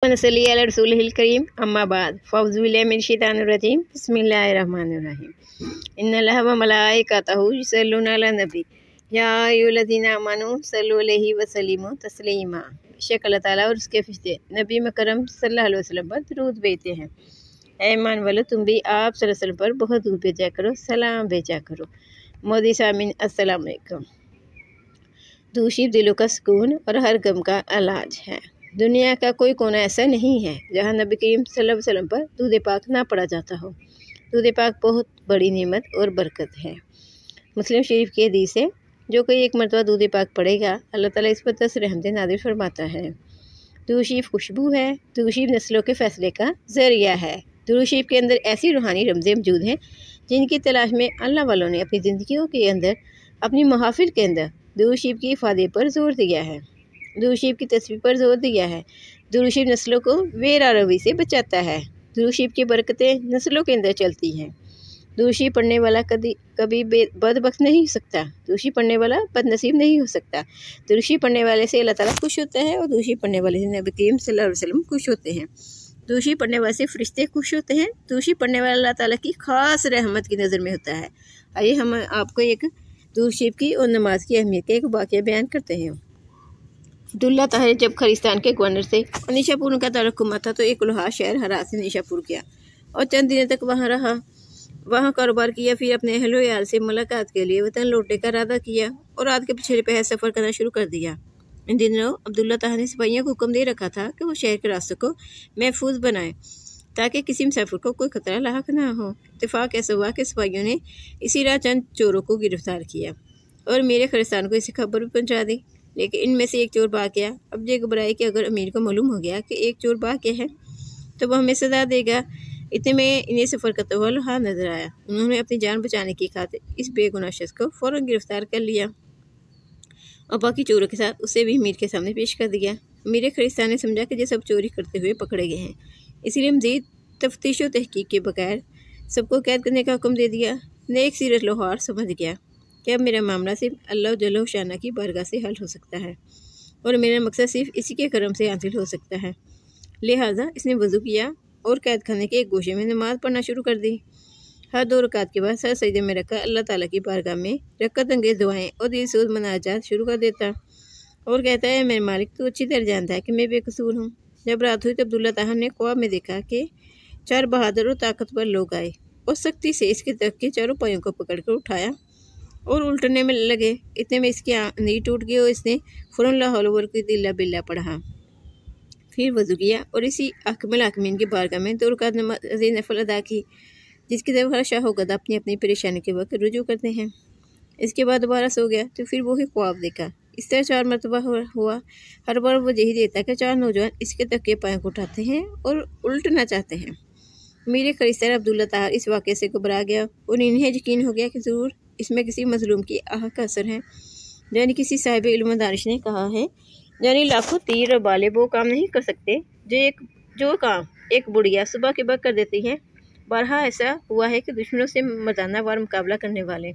नसली अला रसूलिल करीम अम्मा बाद फ़ौज़ु बिल्लाहि मिनश शैतानिर रजीम बिस्मिल्लाहिर रहमानिर रहीम इन्नल्लाहा व मलाइकतहु युसल्लूना अलन नबी या अय्युहल्लज़ीना आमनू सल्लु अलैहि व सल्लिमू तस्लीमा। बेशक अल्लाह ताला और उसके फरिश्ते नबी मकरम सल्लल्लाहु अलैहि वसल्लम पर दुरूद भेजते हैं। ऐ ईमान वालो, तुम भी आप सल्लल्लाहु अलैहि वसल्लम पर बहुत दुरूद भेजा करो, सलाम भेजा करो। मोदी सामीन अस्सलाम वालेकुम। दूषित दिलों का सुकून और हर गम का इलाज है। दुनिया का कोई कोना ऐसा नहीं है जहाँ नबी करीम सल्लल्लाहु अलैहि वसल्लम पर दूध पाक ना पड़ा जाता हो। दूध पाक बहुत बड़ी नेमत और बरकत है। मुस्लिम शरीफ की हदीस है, जो कोई एक मरतबा दूध पाक पड़ेगा, अल्लाह ताला इस पर 10 रहमतें नाज़िल फरमाता है। दुरूद शरीफ खुशबू है। दुरूद शरीफ नस्लों के फैसले का ज़रिया है। दुरूद शरीफ के अंदर ऐसी रूहानी रमज़ें मौजूद हैं जिनकी तलाश में अल्लाह वालों ने अपनी ज़िंदगियों के अंदर, अपनी महाफिल के अंदर दुरूद शरीफ की हिफाज़त पर जोर दिया है। दुरूद शरीफ की तस्बीह पर जोर दिया है। दुरूद शरीफ नस्लों को बेरारवी से बचाता है। दुरूद शरीफ की बरकतें नस्लों के अंदर चलती हैं। दुरूद शरीफ पढ़ने वाला कभी बदबख्त नहीं हो सकता। दुरूद शरीफ पढ़ने वाला बदनसीब नहीं हो सकता। दुरूद शरीफ पढ़ने वाले से अल्लाह ताला खुश होता है और दुरूद शरीफ पढ़ने वाले से नबी करीम सल्लल्लाहु अलैहि वसल्लम खुश होते हैं। दुरूद शरीफ पढ़ने वाले से फरिश्ते खुश होते हैं। दुरूद शरीफ पढ़ने वाला अल्लाह ताला की खास रहमत की नज़र में होता है। आइए हम आपको एक दुरूद शरीफ की और नमाज की अहमियत का एक वाक़या बयान करते हैं। अब्दुल्ला ताहिर जब खलिस्तान के गवर्नर से और निशापुर का ताल्लुक हुआ था तो एक लोहार शहर हरात से निशापुर गया और चंद दिनों तक वहाँ रहा। वहाँ कारोबार किया। फिर अपने अहलो यार से मुलाकात के लिए वतन लौटने का इरादा किया और रात के पिछले पहर सफ़र करना शुरू कर दिया। इन दिनों अब्दुल्ला ताहिर ने सिपाहियों को हुक्म दे रखा था कि वो शहर के रास्तों को महफूज बनाए ताकि किसी मुसाफिर को कोई खतरा लाहक ना हो। इत्तेफाक ऐसा हुआ कि सिपाहियों ने इसी राह चंद चोरों को गिरफ्तार किया और मेरे खलिस्तान को इसी खबर भी पहुँचा दी। लेकिन इनमें से एक चोर भाग गया। अब ये घबराए कि अगर अमीर को मालूम हो गया कि एक चोर भाग गया है तो वह हमें सजा देगा। इतने में इन्हें सफ़र करता हुआ लोहार नजर आया। उन्होंने अपनी जान बचाने की खातिर इस बेगुनाह शख्स को फ़ौरन गिरफ्तार कर लिया और बाकी चोरों के साथ उसे भी अमीर के सामने पेश कर दिया। अमीर खलिस्तान ने समझा कि ये सब चोरी करते हुए पकड़े गए हैं, इसीलिए मज़ीद तफ्तीश और तहकीक के बगैर सबको कैद करने का हुक्म दे दिया। नेक सीरत लोहार समझ गया कि अब मेरा मामला सिर्फ अल्लाह जल्ल शाना की बारगाह से हल हो सकता है और मेरा मकसद सिर्फ इसी के करम से हासिल हो सकता है। लिहाजा इसने वज़ू किया और कैद खाने के एक गोशे में नमाज़ पढ़ना शुरू कर दी। हर 2 रकात के बाद सर सजदे में रखकर अल्लाह ताला की बारगाह में रकत अंगेज़ दुआएं और दिलसोज़ मनाजात शुरू कर देता और कहता है, मेरे मालिक, तू अच्छी तरह जानता है कि मैं बेकसूर हूँ। जब रात हुई तो अब्दुल्ला ताहिर ने ख्वाब में देखा कि 4 बहादुर और ताकतवर लोग आए और सख्ती से इसके तख्त के चारों पायों को पकड़कर उठाया और उल्टने में लगे। इतने में इसकी नींद टूट गई और इसने फ़ौरन ला हौला वला कुव्वता इल्ला बिल्लाह पढ़ा। फिर वज़ू किया और इसी अकमल हाकिमीन की बारगाह में 2 रकात नमाज़ नफल अदा की, जिसकी तरफ हर शाह गदा अपनी अपनी परेशानी के वक्त रुजू करते हैं। इसके बाद दोबारा सो गया तो फिर वही ख्वाब देखा। इस तरह 4 मरतबा हुआ। हर बार वो यही देता कि 4 नौजवान इसके तकिए पायों को उठाते हैं और उल्टना चाहते हैं। मेरे खलिस्तान अब्दुल्ला ताहिर इस वाक़े से घबरा गया और इन्हें यकीन हो गया कि ज़रूर इसमें किसी मजलूम की आह का असर है। यानी किसी साहिब इल्म दानिश ने कहा है, यानी लाखों तीर और बाले वो काम नहीं कर सकते जो काम एक बुढ़िया सुबह के वक्त कर देती है। बारहा ऐसा हुआ है कि दुश्मनों से मर्दाना वार मुकाबला करने वाले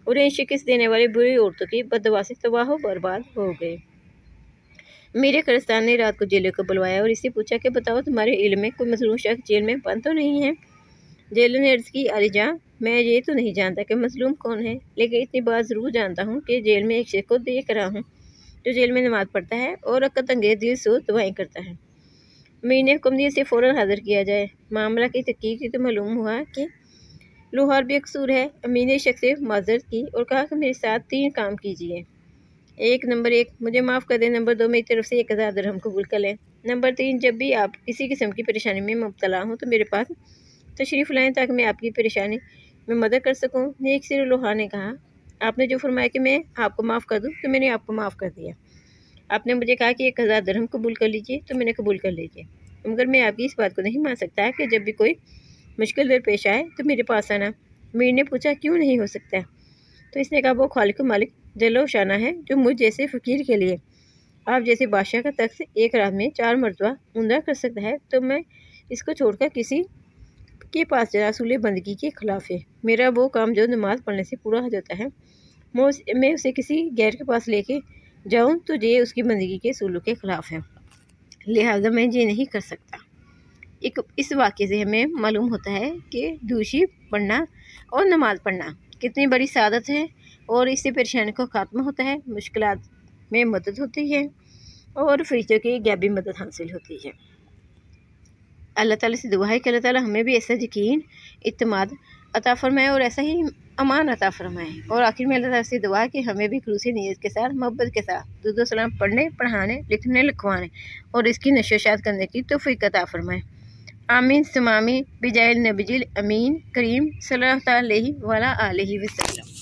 और इन शिकस्त देने वाली बुरी औरतों की बददुआ से तबाह बर्बाद हो गए। मेरे खलिस्तान ने रात को जेलर को बुलवाया और इससे पूछा कि बताओ, तुम्हारे इल्म में कोई मजलूम शख्स जेल में बंद तो नहीं है? जेलर ने अर्ज़ की, आलिजा, मैं ये तो नहीं जानता कि मजलूम कौन है, लेकिन इतनी बात ज़रूर जानता हूँ कि जेल में एक शख्स को देख रहा हूँ जो जेल में नमाज़ पढ़ता है और रकत अंगेज़ दिलसोज़ दुआएं करता है। अमीर ने हुक्म दिया से फ़ौरन हाजिर किया जाए। मामला की तहकीक की तो मालूम हुआ कि लोहार बेकसूर है। अमीर ने शख्स से माज़रत की और कहा कि मेरे साथ 3 काम कीजिए। नंबर 1, मुझे माफ़ कर दें। नंबर 2, मेरी तरफ से 1000 दिरहम कबूल कर लें। नंबर 3, जब भी आप किसी किस्म की परेशानी में मुब्तला हों तो मेरे पास तशरीफ़ लाएँ ताकि मैं आपकी परेशानी में मदद कर सकूं। नेक सिर लोहार ने कहा, आपने जो फरमाया कि मैं आपको माफ़ कर दूं तो मैंने आपको माफ़ कर दिया। आपने मुझे कहा कि 1000 दिरहम कबूल कर लीजिए तो मैंने कबूल कर लीजिए, मगर मैं आपकी इस बात को नहीं मान सकता कि जब भी कोई मुश्किल दर पेश आए तो मेरे पास आना। मीर ने पूछा, क्यों नहीं हो सकता? तो इसने कहा, वो खालिक मालिक जल्लो शाना है जो मुझ जैसे फ़कीर के लिए आप जैसे बादशाह का तख्त एक रात में 4 मरतबा ऊंधा कर सकता है, तो मैं इसको छोड़कर किसी के पास जाना रसूल बंदगी के खिलाफ है। मेरा वो काम जो नमाज़ पढ़ने से पूरा हो जाता है, मैं उसे किसी गैर के पास लेके जाऊँ तो ये उसकी बंदगी के असूलों के खिलाफ है। लिहाजा मैं ये नहीं कर सकता। इस वाक़े से हमें मालूम होता है कि दूषी पढ़ना और नमाज़ पढ़ना कितनी बड़ी सादत है और इससे परेशानी को ख़त्म होता है, मुश्किलात में मदद होती है और फरिश्तों की गैबी मदद हासिल होती है। अल्लाह ताला से दुआ है कि अल्लाह ताला हमें भी ऐसा यकीन इत्मीनान अता फरमाए और ऐसा ही अमान अता फरमाए। और आखिर में अल्लाह ताला से दुआ है कि हमें भी खुलूसी नीयत के साथ, मोहब्बत के साथ दुरूद सलाम पढ़ने, पढ़ाने, लिखने, लिखवाने और इसकी नशोशात करने की तौफीक अता फरमाए। आमीन सुमामी बिजाइल नबीजिल अमीन करीम सल्लल्लाहु अलैहि व आलिहि वसल्लम।